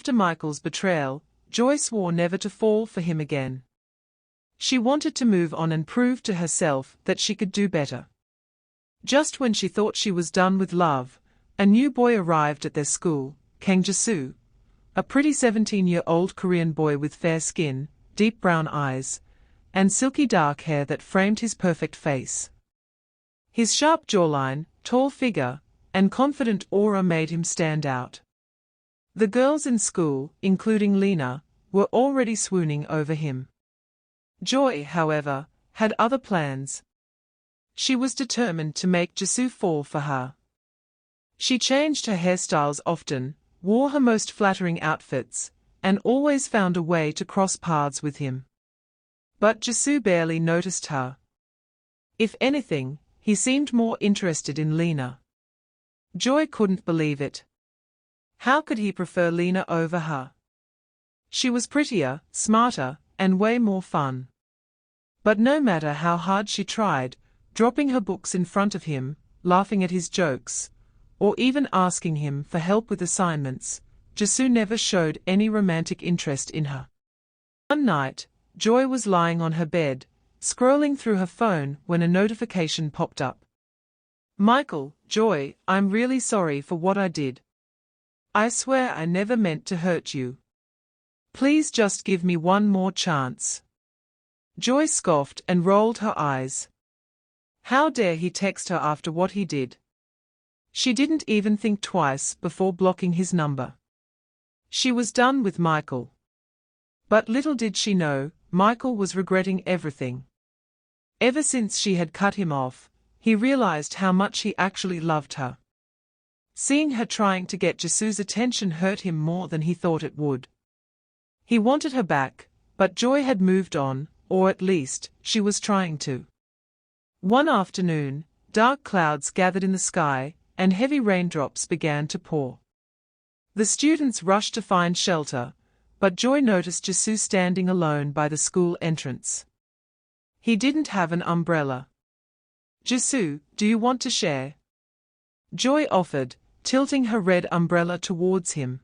After Michael's betrayal, Joy swore never to fall for him again. She wanted to move on and prove to herself that she could do better. Just when she thought she was done with love, a new boy arrived at their school, Kang Jae-soo, a pretty 17-year-old Korean boy with fair skin, deep brown eyes, and silky dark hair that framed his perfect face. His sharp jawline, tall figure, and confident aura made him stand out. The girls in school, including Lena, were already swooning over him. Joy, however, had other plans. She was determined to make Jae-soo fall for her. She changed her hairstyles often, wore her most flattering outfits, and always found a way to cross paths with him. But Jae-soo barely noticed her. If anything, he seemed more interested in Lena. Joy couldn't believe it. How could he prefer Lena over her? She was prettier, smarter, and way more fun. But no matter how hard she tried, dropping her books in front of him, laughing at his jokes, or even asking him for help with assignments, Jae-soo never showed any romantic interest in her. One night, Joy was lying on her bed, scrolling through her phone when a notification popped up. "Michael, Joy, I'm really sorry for what I did. I swear I never meant to hurt you. Please just give me one more chance." Joy scoffed and rolled her eyes. How dare he text her after what he did? She didn't even think twice before blocking his number. She was done with Michael. But little did she know, Michael was regretting everything. Ever since she had cut him off, he realized how much he actually loved her. Seeing her trying to get Jae-soo's attention hurt him more than he thought it would. He wanted her back, but Joy had moved on, or at least, she was trying to. One afternoon, dark clouds gathered in the sky, and heavy raindrops began to pour. The students rushed to find shelter, but Joy noticed Jae-soo standing alone by the school entrance. He didn't have an umbrella. "Jae-soo, do you want to share?" Joy offered, tilting her red umbrella towards him.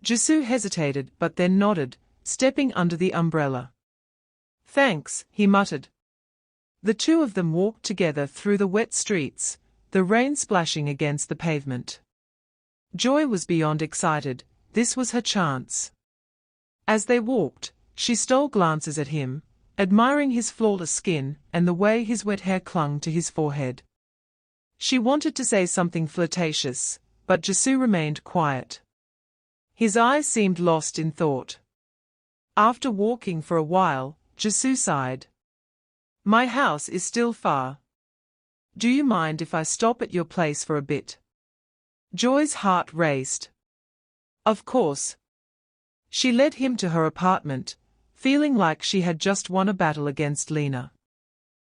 Jae-soo hesitated but then nodded, stepping under the umbrella. "Thanks," he muttered. The two of them walked together through the wet streets, the rain splashing against the pavement. Joy was beyond excited. This was her chance. As they walked, she stole glances at him, admiring his flawless skin and the way his wet hair clung to his forehead. She wanted to say something flirtatious, but Jae-soo remained quiet. His eyes seemed lost in thought. After walking for a while, Jae-soo sighed. "My house is still far. Do you mind if I stop at your place for a bit?" Joy's heart raced. Of course. She led him to her apartment, feeling like she had just won a battle against Lena.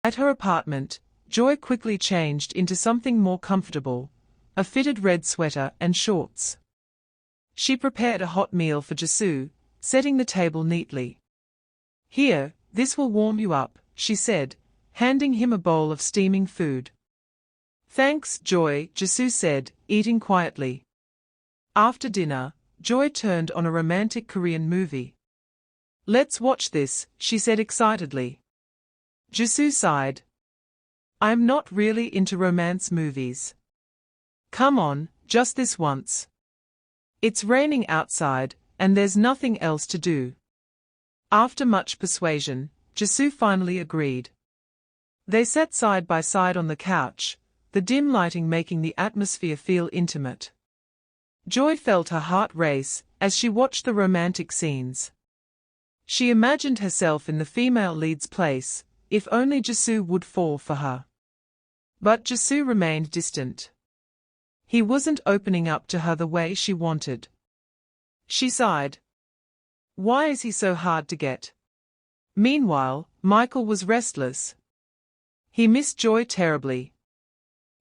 At her apartment, Joy quickly changed into something more comfortable, a fitted red sweater and shorts. She prepared a hot meal for Jae-soo, setting the table neatly. "Here, this will warm you up," she said, handing him a bowl of steaming food. "Thanks, Joy," Jae-soo said, eating quietly. After dinner, Joy turned on a romantic Korean movie. "Let's watch this," she said excitedly. Jae-soo sighed. "I'm not really into romance movies. Come on, just this once. It's raining outside, and there's nothing else to do." After much persuasion, Jae-soo finally agreed. They sat side by side on the couch, the dim lighting making the atmosphere feel intimate. Joy felt her heart race as she watched the romantic scenes. She imagined herself in the female lead's place, if only Jae-soo would fall for her. But Jae-soo remained distant. He wasn't opening up to her the way she wanted. She sighed. Why is he so hard to get? Meanwhile, Michael was restless. He missed Joy terribly.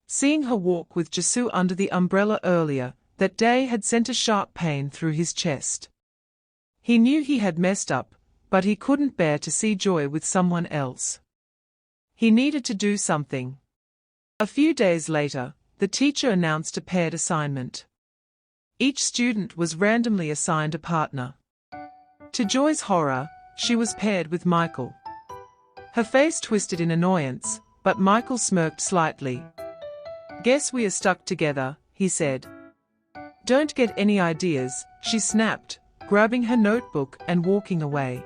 Seeing her walk with Jae-soo under the umbrella earlier that day had sent a sharp pain through his chest. He knew he had messed up, but he couldn't bear to see Joy with someone else. He needed to do something. A few days later, the teacher announced a paired assignment. Each student was randomly assigned a partner. To Joy's horror, she was paired with Michael. Her face twisted in annoyance, but Michael smirked slightly. "Guess we are stuck together," he said. "Don't get any ideas," she snapped, grabbing her notebook and walking away.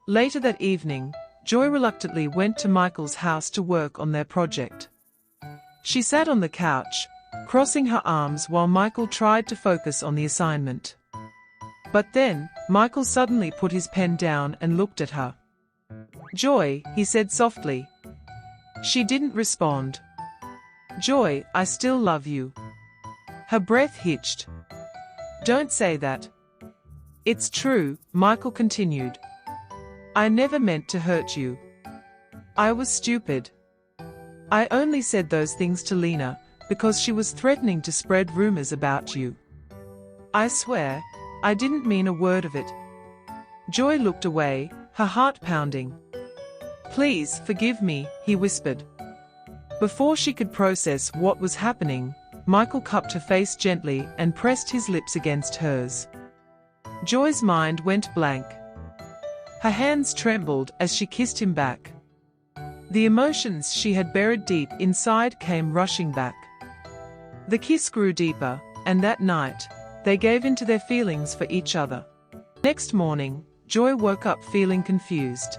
Later that evening, Joy reluctantly went to Michael's house to work on their project. She sat on the couch, crossing her arms while Michael tried to focus on the assignment. But then, Michael suddenly put his pen down and looked at her. "Joy," he said softly. She didn't respond. "Joy, I still love you." Her breath hitched. "Don't say that." "It's true," Michael continued. "I never meant to hurt you. I was stupid. I only said those things to Lena because she was threatening to spread rumors about you. I swear, I didn't mean a word of it." Joy looked away, her heart pounding. "Please forgive me," he whispered. Before she could process what was happening, Michael cupped her face gently and pressed his lips against hers. Joy's mind went blank. Her hands trembled as she kissed him back. The emotions she had buried deep inside came rushing back. The kiss grew deeper, and that night, they gave in to their feelings for each other. Next morning, Joy woke up feeling confused.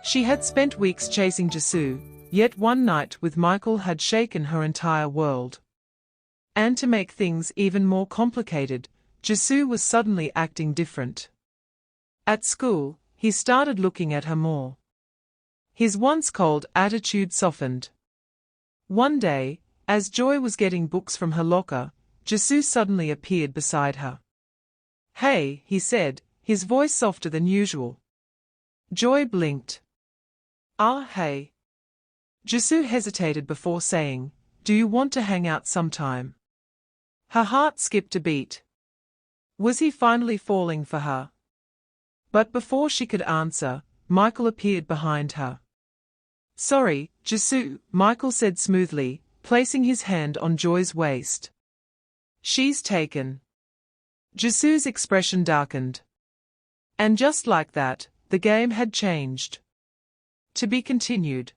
She had spent weeks chasing Jisoo, yet one night with Michael had shaken her entire world. And to make things even more complicated, Jisoo was suddenly acting different. At school, he started looking at her more. His once cold attitude softened. One day, as Joy was getting books from her locker, Jisoo suddenly appeared beside her. "Hey," he said, his voice softer than usual. Joy blinked. "Ah, hey." Jisoo hesitated before saying, "Do you want to hang out sometime?" Her heart skipped a beat. Was he finally falling for her? But before she could answer, Michael appeared behind her. "Sorry, Jisoo," Michael said smoothly, placing his hand on Joy's waist. "She's taken." Jisoo's expression darkened. And just like that, the game had changed. To be continued.